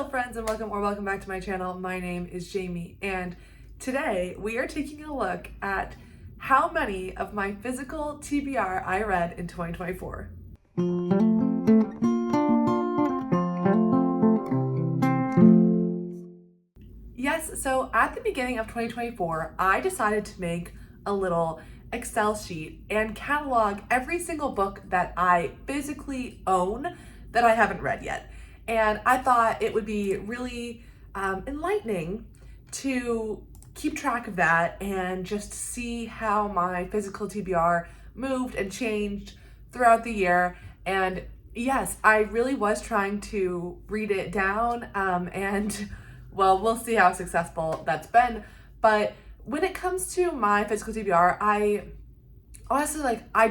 Hello friends and welcome back to my channel. My name is Jamie and today we are taking a look at how many of my physical TBR I read in 2024. Yes, so at the beginning of 2024, I decided to make a little Excel sheet and catalog every single book that I physically own that I haven't read yet. And I thought it would be really enlightening to keep track of that and just see how my physical TBR moved and changed throughout the year. And yes, I really was trying to read it down and well, we'll see how successful that's been. But when it comes to my physical TBR, I honestly, I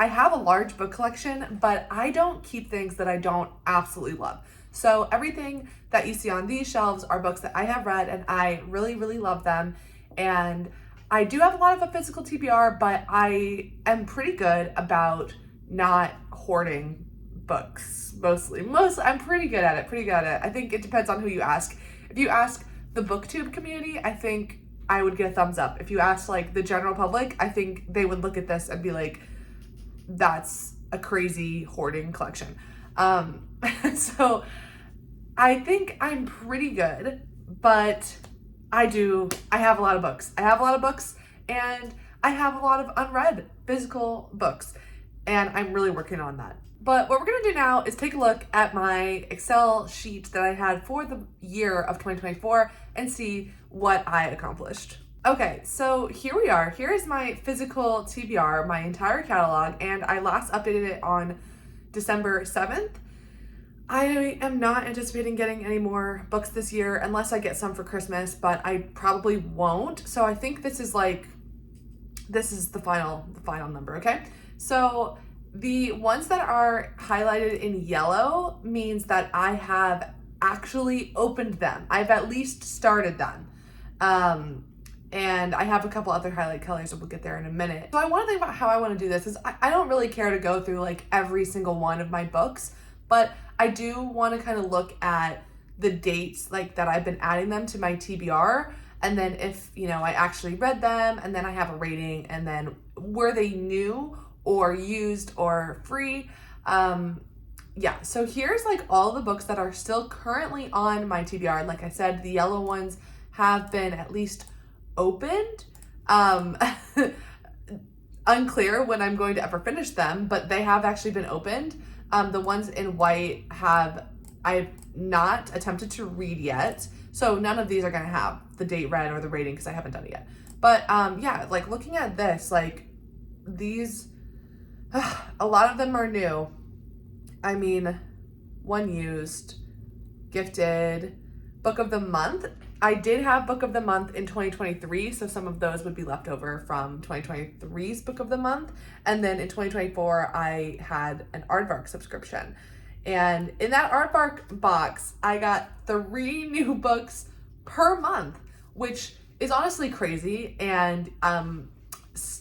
have a large book collection, but I don't keep things that I don't absolutely love. So everything that you see on these shelves are books that I have read and I really, really love them. And I do have a lot of a physical TBR, but I am pretty good about not hoarding books, mostly. I'm pretty good at it, I think it depends on who you ask. If you ask the booktube community, I think I would get a thumbs up. If you ask like the general public, I think they would look at this and be like, that's a crazy hoarding collection. So I think I'm pretty good, but I have a lot of books. I have a lot of books and I have a lot of unread physical books and I'm really working on that. But what we're gonna do now is take a look at my Excel sheet that I had for the year of 2024 and see what I accomplished. Okay, so here we are. Here is my physical TBR, my entire catalog, and I last updated it on December 7th. I am not anticipating getting any more books this year unless I get some for Christmas, but I probably won't. So I think this is the final number, okay? So the ones that are highlighted in yellow means that I have actually opened them. I've at least started them. And I have a couple other highlight colors that we'll get there in a minute. So I want to think about how I want to do this. I don't really care to go through like every single one of my books, but I do want to kind of look at the dates like that I've been adding them to my TBR. And then if, I actually read them and then I have a rating and then were they new or used or free. Yeah, so here's like all the books that are still currently on my TBR. Like I said, the yellow ones have been at least opened. Unclear when I'm going to ever finish them, but they have actually been opened. The ones in white I've not attempted to read yet. So none of these are gonna have the date read or the rating because I haven't done it yet. But yeah, like looking at this, like these, a lot of them are new. I mean, one used, gifted, book of the month. I did have book of the month in 2023, so some of those would be left over from 2023's book of the month. And then in 2024, I had an Aardvark subscription. And in that Aardvark box, I got 3 new books per month, which is honestly crazy. And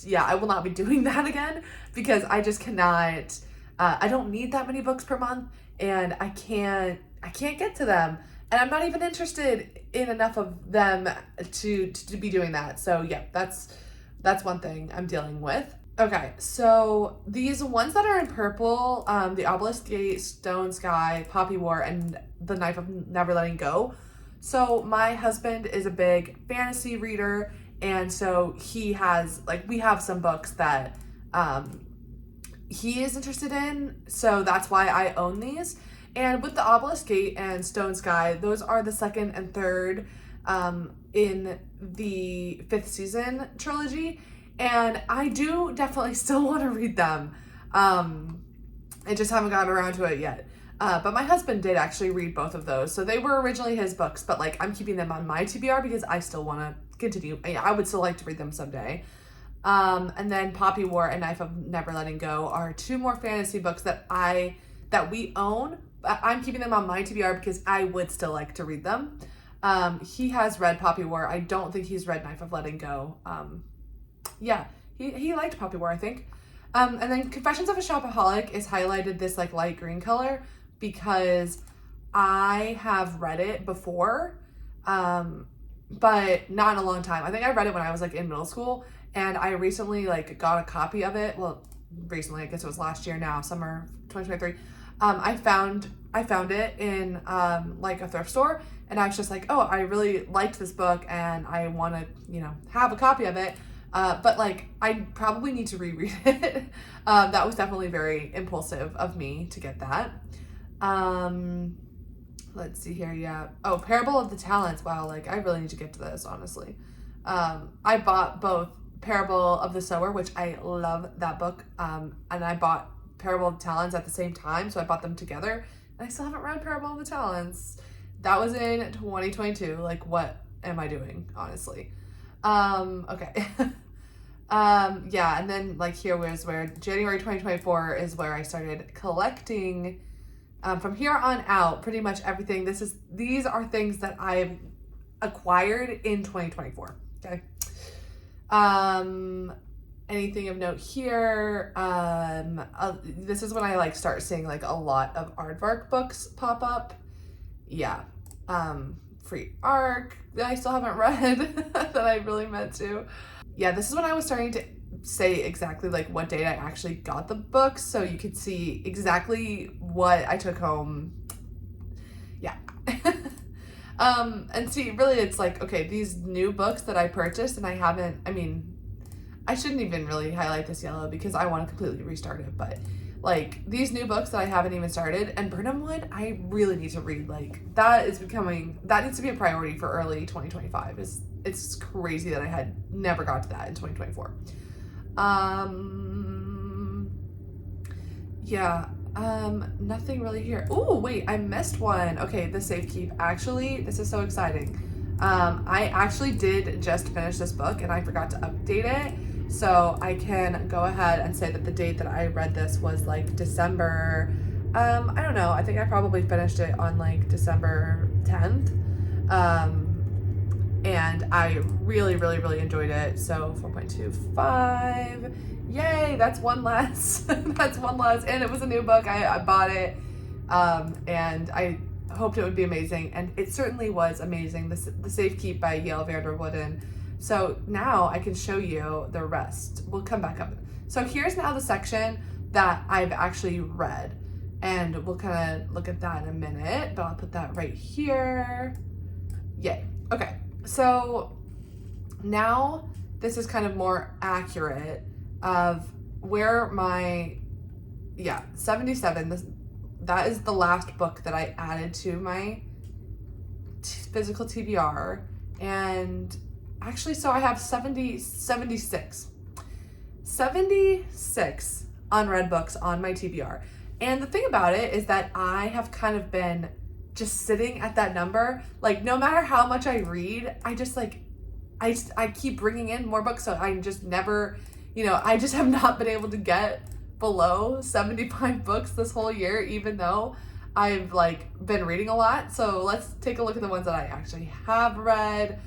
yeah, I will not be doing that again because I just cannot, I don't need that many books per month and I can't get to them. And I'm not even interested in enough of them to be doing that. So yeah, that's one thing I'm dealing with. Okay, so these ones that are in purple, the Obelisk Gate, Stone Sky, Poppy War, and The Knife of Never Letting Go. So my husband is a big fantasy reader, and so he has, like, we have some books that he is interested in, so that's why I own these. And with the Obelisk Gate and Stone Sky, those are the second and third in the 5th season trilogy. And I do definitely still want to read them. I just haven't gotten around to it yet. But my husband did actually read both of those. So they were originally his books, but like I'm keeping them on my TBR because I still want to continue. I would still like to read them someday. And then Poppy War and Knife of Never Letting Go are 2 more fantasy books that we own. I'm keeping them on my TBR because I would still like to read them. He has read Poppy War. I don't think he's read Knife of Letting Go. Yeah, he liked Poppy War, I think. And then Confessions of a Shopaholic is highlighted this like light green color because I have read it before, but not in a long time. I think I read it when I was like in middle school, and I recently like got a copy of it. Well, recently, I guess it was last year now, summer 2023. I found it in like a thrift store, and I was just like, oh, I really liked this book and I want to, have a copy of it. But like, I probably need to reread it. That was definitely very impulsive of me to get that. Let's see here. Yeah. Oh, Parable of the Talents. Wow. Like, I really need to get to this, honestly. I bought both Parable of the Sower, which I love that book. And I bought Parable of the Talents at the same time. So I bought them together, and I still haven't read Parable of the Talents. That was in 2022. Like, what am I doing, honestly? Okay. Yeah. And then like here was where January 2024 is where I started collecting. From here on out, pretty much everything. These are things that I've acquired in 2024. Okay. Anything of note here? This is when I like start seeing like a lot of aardvark books pop up. Yeah. Free Arc that I still haven't read that I really meant to. Yeah, this is when I was starting to say exactly like what date I actually got the books, so you could see exactly what I took home. Yeah. And see, really it's like, okay, these new books that I purchased and I shouldn't even really highlight this yellow because I want to completely restart it, but like these new books that I haven't even started, and Burnhamwood, I really need to read. Like that needs to be a priority for early 2025. It's crazy that I had never got to that in 2024. Yeah, nothing really here. Oh, wait, I missed one. Okay, the Safekeep. Actually, this is so exciting. I actually did just finish this book and I forgot to update it. So I can go ahead and say that the date that I read this was like December. I don't know. I think I probably finished it on like December 10th. And I really, really, really enjoyed it. So 4.25. Yay, that's one less. That's one less. And it was a new book. I bought it. And I hoped it would be amazing. And it certainly was amazing. The Safekeep by Yael Vanderwooden. So now I can show you the rest. We'll come back up. So here's now the section that I've actually read. And we'll kind of look at that in a minute. But I'll put that right here. Yay. Okay. So now this is kind of more accurate of where 77, that is the last book that I added to my physical TBR. And actually, so I have 76 unread books on my TBR. And the thing about it is that I have kind of been just sitting at that number. Like, no matter how much I read, I just like, I keep bringing in more books. So I'm just never, I just have not been able to get below 75 books this whole year, even though I've like been reading a lot. So let's take a look at the ones that I actually have read.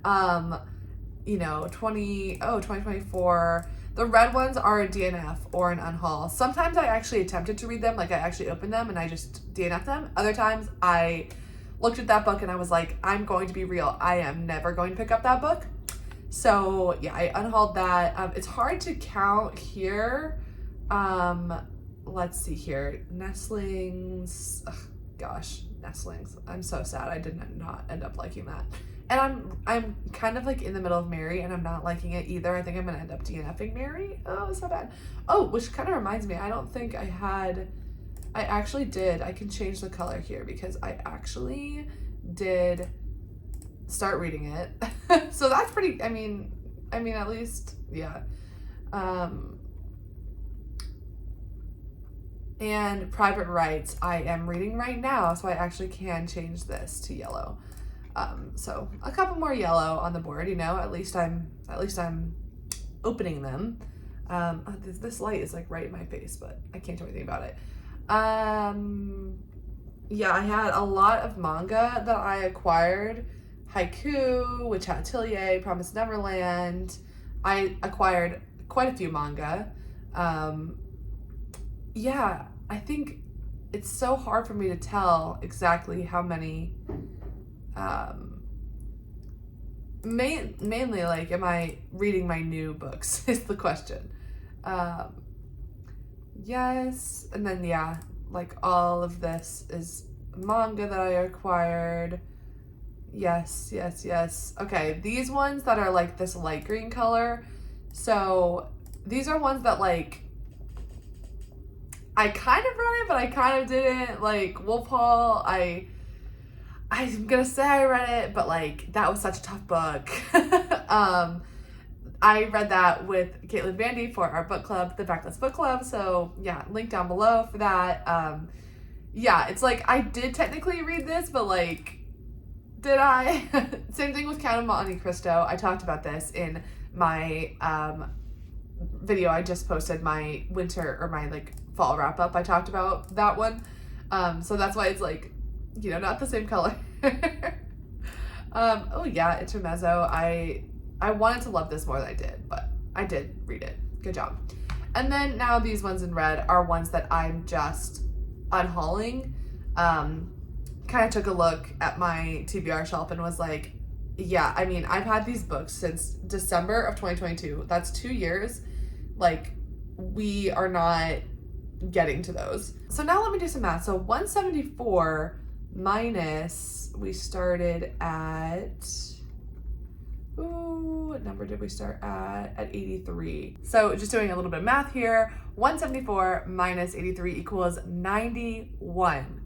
2024. The red ones are a DNF or an unhaul. Sometimes I actually attempted to read them, like I actually opened them and I just DNF'd them. Other times I looked at that book and I was like, I'm going to be real. I am never going to pick up that book. So yeah, I unhauled that. It's hard to count here. Let's see here. Nestlings. Ugh, gosh, Nestlings. I'm so sad. I did not end up liking that. And I'm kind of like in the middle of Mary and I'm not liking it either. I think I'm gonna end up DNFing Mary. Oh, so bad. Oh, which kind of reminds me, I don't think I actually did. I can change the color here because I actually did start reading it. So that's pretty, I mean, at least, yeah. And Private Rights, I am reading right now, so I actually can change this to yellow. So a couple more yellow on the board, at least I'm opening them. This light is like right in my face, but I can't do anything about it. Yeah, I had a lot of manga that I acquired. Haiku, Witch Hat Atelier, Promised Neverland. I acquired quite a few manga. Yeah, I think it's so hard for me to tell exactly how many, mainly like, am I reading my new books is the question. Yes, and then yeah, like all of this is manga that I acquired. Yes, yes, yes. Okay, these ones that are like this light green color. So these are ones that like I kind of read it, but I kind of didn't. Like Wolf Hall, I'm gonna say I read it, but like that was such a tough book. I read that with Caitlin Vandy for our book club, the Backlist book club. So yeah, link down below for that. Yeah, it's like I did technically read this, but like, did I? Same thing with Count of Monte Cristo. I talked about this in my video I just posted, my winter or my like fall wrap up. I talked about that one. So that's why it's like, you know, not the same color. Oh yeah, Intermezzo. I wanted to love this more than I did, but I did read it. Good job. And then now these ones in red are ones that I'm just unhauling. Kind of took a look at my TBR shelf and was like, yeah, I mean, I've had these books since December of 2022. That's 2 years. Like, we are not getting to those. So now let me do some math. So 174 minus, we started at, ooh, what number did we start at? At 83. So just doing a little bit of math here, 174 minus 83 equals 91.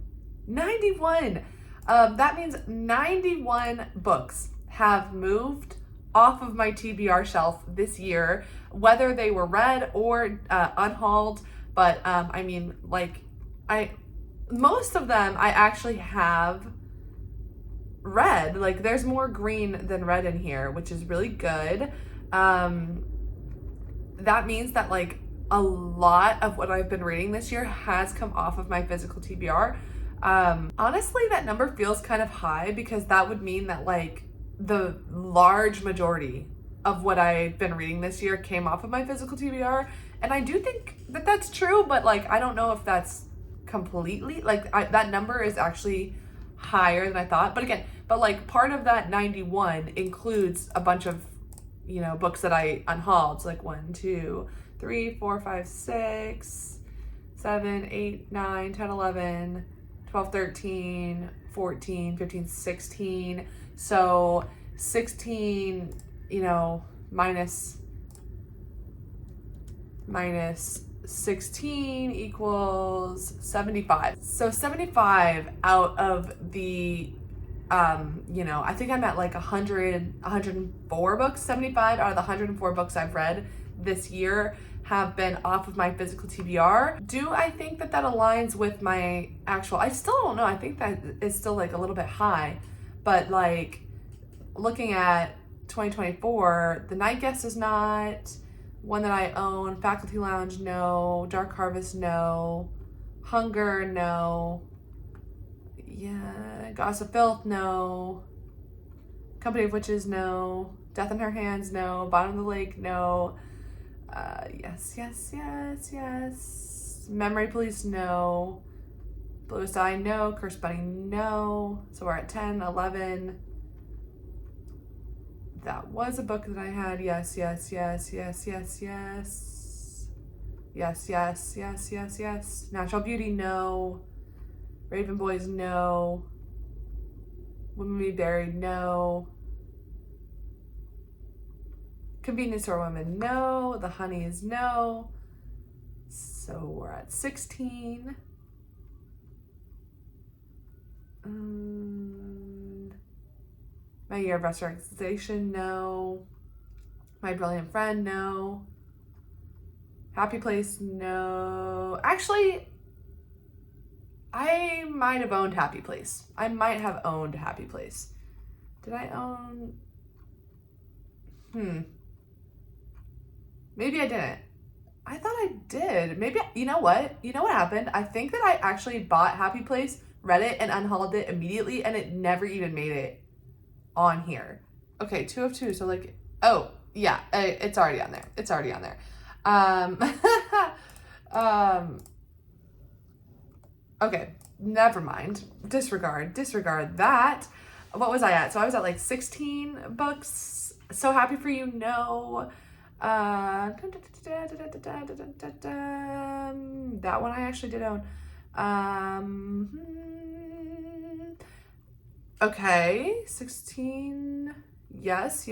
91. That means 91 books have moved off of my TBR shelf this year, whether they were read or unhauled. But I mean, like, most of them I actually have read. Like, there's more green than red in here, which is really good. That means that like a lot of what I've been reading this year has come off of my physical TBR. Honestly, that number feels kind of high because that would mean that like the large majority of what I've been reading this year came off of my physical TBR. And I do think that that's true, but like, I don't know if that's completely, like that number is actually higher than I thought. But again, but like part of that 91 includes a bunch of, you know, books that I unhauled. So like 1, 2, 3, 4, 5, 6, 7, 8, 9, 10, 11, 12, 13, 14, 15, 16. So 16, you know, minus 16 equals 75. So 75 out of the, you know, I think I'm at like 104 books. 75 out of the 104 books I've read this year have been off of my physical TBR. Do I think that that aligns with my actual, I still don't know. I think that is still like a little bit high, but like looking at 2024, The Night Guest is not one that I own. Faculty Lounge, no. Dark Harvest, no. Hunger, no. Yeah. Gossip Filth, no. Company of Witches, no. Death in Her Hands, no. Bottom of the Lake, no. Yes, yes, yes, yes. Memory Police, no. Bluest Eye, no. Cursed Bunny, no. So we're at 10, 11. That was a book that I had. Yes, yes, yes, yes, yes, yes. Yes, yes, yes, yes, yes. Natural Beauty, no. Raven Boys, no. Women Be Buried, no. Convenience Store Women, no. The Honeys, no. So we're at 16. My Year of Restoration, no. My Brilliant Friend, no. Happy Place, no. Actually, I might have owned Happy Place. I might have owned Happy Place. Did I own? Maybe I didn't. I thought I did. Maybe, you know what? You know what happened? I think that I actually bought Happy Place, read it, and unhauled it immediately, and it never even made it on here. Okay, 2 of 2. So like, oh yeah, it's already on there. It's already on there. Okay, never mind. Disregard that. What was I at? So I was at like 16 books. So happy for you, no. That one I actually did own. Okay, 16. Yes.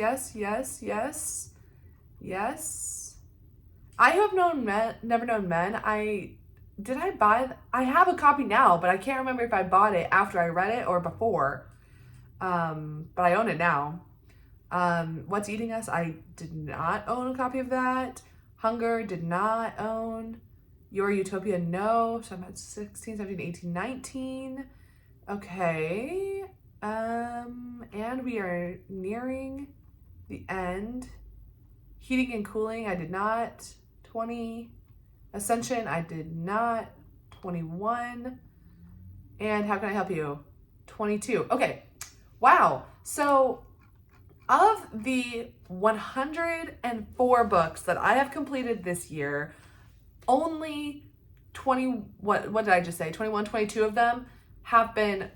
I have known men, never known men. I have a copy now, but I can't remember if I bought it after I read it or before. But I own it now. What's Eating Us? I did not own a copy of that. Hunger, did not own. Your Utopia, no. So I'm at 16, 17, 18, 19. Okay. And we are nearing the end. Heating and Cooling, I did not. 20. Ascension, I did not. 21. And How Can I Help You? 22. Okay. Wow. So of the 104 books that I have completed this year, only 20, what did I just say? 21, 22 of them have been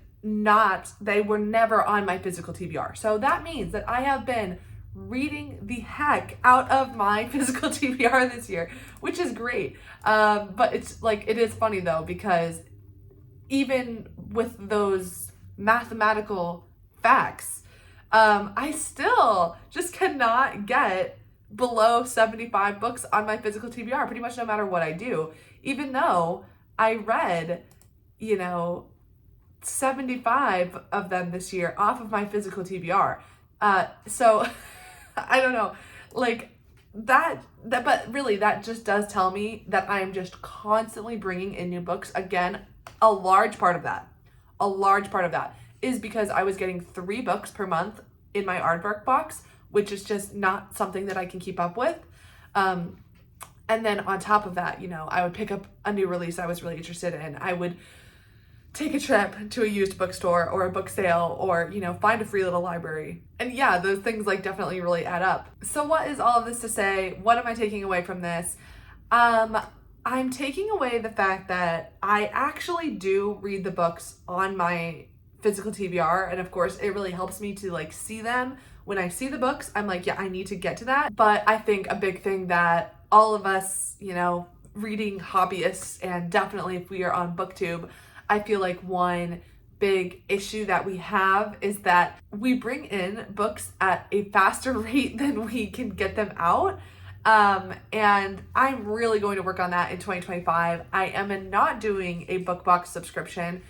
they were never on my physical TBR. So that means that I have been reading the heck out of my physical TBR this year, which is great. But it's like, it is funny though, because even with those mathematical facts, I still just cannot get below 75 books on my physical TBR, pretty much no matter what I do, even though I read, 75 of them this year off of my physical TBR. So I don't know, like that, but really that just does tell me that I'm just constantly bringing in new books. Again, a large part of that is because I was getting 3 books per month in my aardvark box, which is just not something that I can keep up with. And then on top of that, I would pick up a new release I was really interested in. I would take a trip to a used bookstore or a book sale, or, find a free little library. And yeah, those things like definitely really add up. So what is all of this to say? What am I taking away from this? I'm taking away the fact that I actually do read the books on my physical TBR. And of course, it really helps me to like see them. When I see the books, I'm like, yeah, I need to get to that. But I think a big thing that all of us, reading hobbyists, and definitely if we are on BookTube, I feel like one big issue that we have is that we bring in books at a faster rate than we can get them out. And I'm really going to work on that in 2025. I am not doing a book box subscription.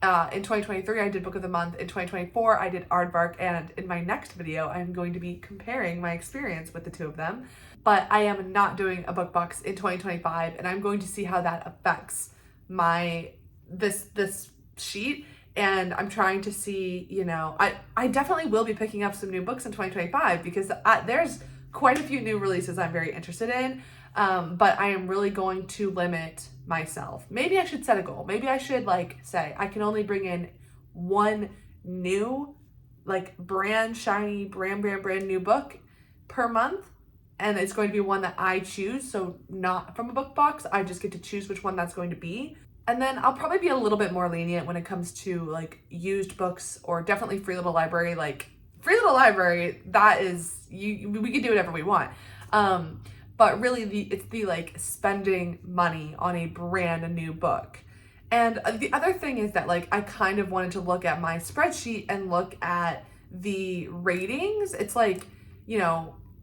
In 2023, I did Book of the Month. In 2024, I did Aardvark. And in my next video, I'm going to be comparing my experience with the two of them. But I am not doing a book box in 2025, and I'm going to see how that affects this sheet. And I'm trying to see, I definitely will be picking up some new books in 2025 because there's quite a few new releases I'm very interested in. But I am really going to limit myself. Maybe I should set a goal. Maybe I should say I can only bring in one new, brand shiny, brand new book per month. And it's going to be one that I choose. So not from a book box. I just get to choose which one that's going to be. And then I'll probably be a little bit more lenient when it comes to used books, or definitely Free Little Library. Free Little Library, that is, we can do whatever we want. But really it's the spending money on a brand new book. And the other thing is that I kind of wanted to look at my spreadsheet and look at the ratings. It's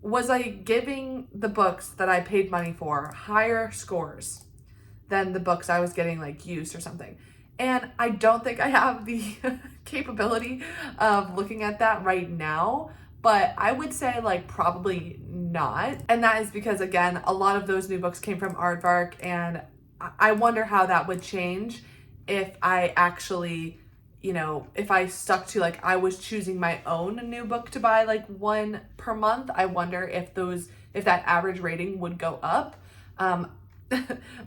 was I giving the books that I paid money for higher scores than the books I was getting used or something? And I don't think I have the capability of looking at that right now, but I would say probably not. And that is because, again, a lot of those new books came from Aardvark, and I wonder how that would change if I actually, if I stuck to I was choosing my own new book to buy one per month. I wonder if that average rating would go up.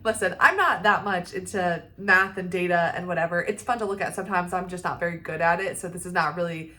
Listen, I'm not that much into math and data and whatever. It's fun to look at sometimes. I'm just not very good at it. So this is not really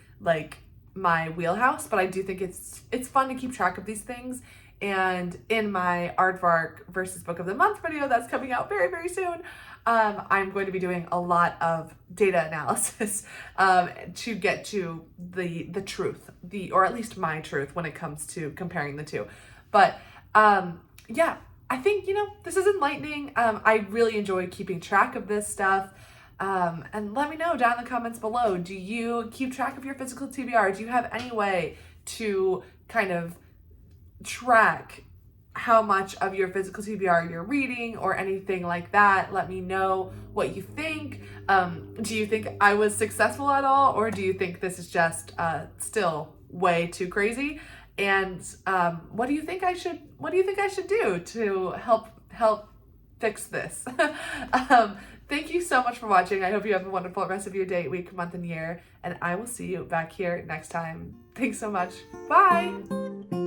my wheelhouse, but I do think it's fun to keep track of these things. And in my Aardvark versus Book of the Month video that's coming out very, very soon, I'm going to be doing a lot of data analysis to get to the truth, or at least my truth when it comes to comparing the two. But yeah, I think, this is enlightening. I really enjoy keeping track of this stuff. And let me know down in the comments below, do you keep track of your physical TBR? Do you have any way to kind of track how much of your physical TBR you're reading or anything like that? Let me know what you think. Do you think I was successful at all, or do you think this is just still way too crazy? And what do you think I should do to help fix this? Thank you so much for watching. I hope you have a wonderful rest of your day, week, month, and year, and I will see you back here next time. Thanks so much. Bye.